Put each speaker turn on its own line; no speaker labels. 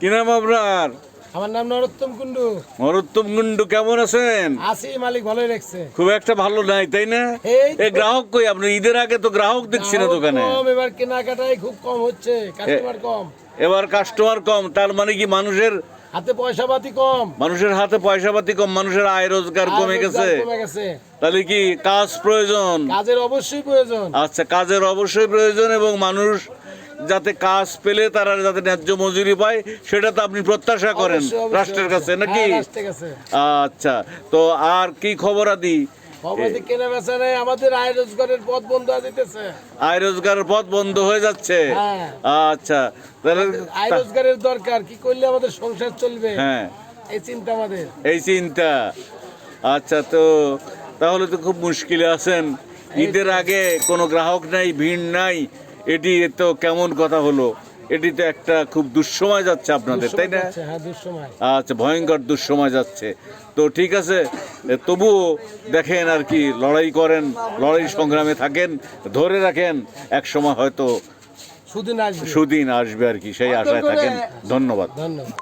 কি নাম আপনার?
আমার নাম নরোত্তম কুন্ডু।
নরোত্তম কুন্ডু, কেমন আছেন?
আছি, মালিক ভালোই রাখছে।
খুব একটা ভালো নাই, তাই না?
এই তো।
এই গ্রাহক কই? আপনি ঈদের আগে তো গ্রাহক দেখছি না দোকানে।
কম, এবার কেনাকাটাই খুব কম হচ্ছে, কাস্টমার কম,
এবার কাস্টমার কম, তার মানে কি মানুষের
হাতে পয়সা পাতি কম,
মানুষের হাতে পয়সা পাতি কম, মানুষের আয় রোজগার কমে গেছে।
কমে গেছে।
তাহলে কি কাজ প্রয়োজন?
কাজের অবশ্যই প্রয়োজন।
আচ্ছা, কাজের অবশ্যই প্রয়োজন, এবং মানুষ যাতে কাজ পেলে তারা যাতে ন্যায্য মজুরি পায় সেটা তো আপনি প্রত্যাশা করেন
অবশ্যই, অবশ্যই,
রাষ্ট্রের কাছে,
অবশ্যই।
নাকি?
হ্যাঁ, রাষ্ট্রের কাছে।
আচ্ছা, তো আর কি খবর আদি?
খবরাদি কেনা বেচা নেই, আমাদের আয় রোজগারের পথ বন্ধ হয়ে যেতেছে।
আয় রোজগারের পথ বন্ধ হয়ে যাচ্ছে।
হ্যাঁ।
আচ্ছা, তাহলে
আয় রোজগারের দরকার, কি করলে আমাদের সংসার চলবে,
হ্যাঁ,
এই চিন্তা আমাদের।
এই চিন্তা। আচ্ছা, তো তাহলে তো খুব মুশকিলে আছেন। ঈদের আগে কোনো গ্রাহক নাই, ভিড় নাই, এটি তো কেমন কথা হলো? এটি তো একটা খুব দুঃসময় যাচ্ছে আপনাদের, তাই না?
দুঃসময়, হ্যাঁ দুঃসময়।
আচ্ছা, ভয়ঙ্কর দুঃসময় যাচ্ছে। তো ঠিক আছে, তবুও দেখেন আর কি, লড়াই করেন, লড়াই সংগ্রামে থাকেন, ধরে রাখেন, এক সময় হয়তো
সুদিন আসবে।
সুদিন আসবে আর কি, সেই আশায় থাকেন। ধন্যবাদ।
ধন্যবাদ।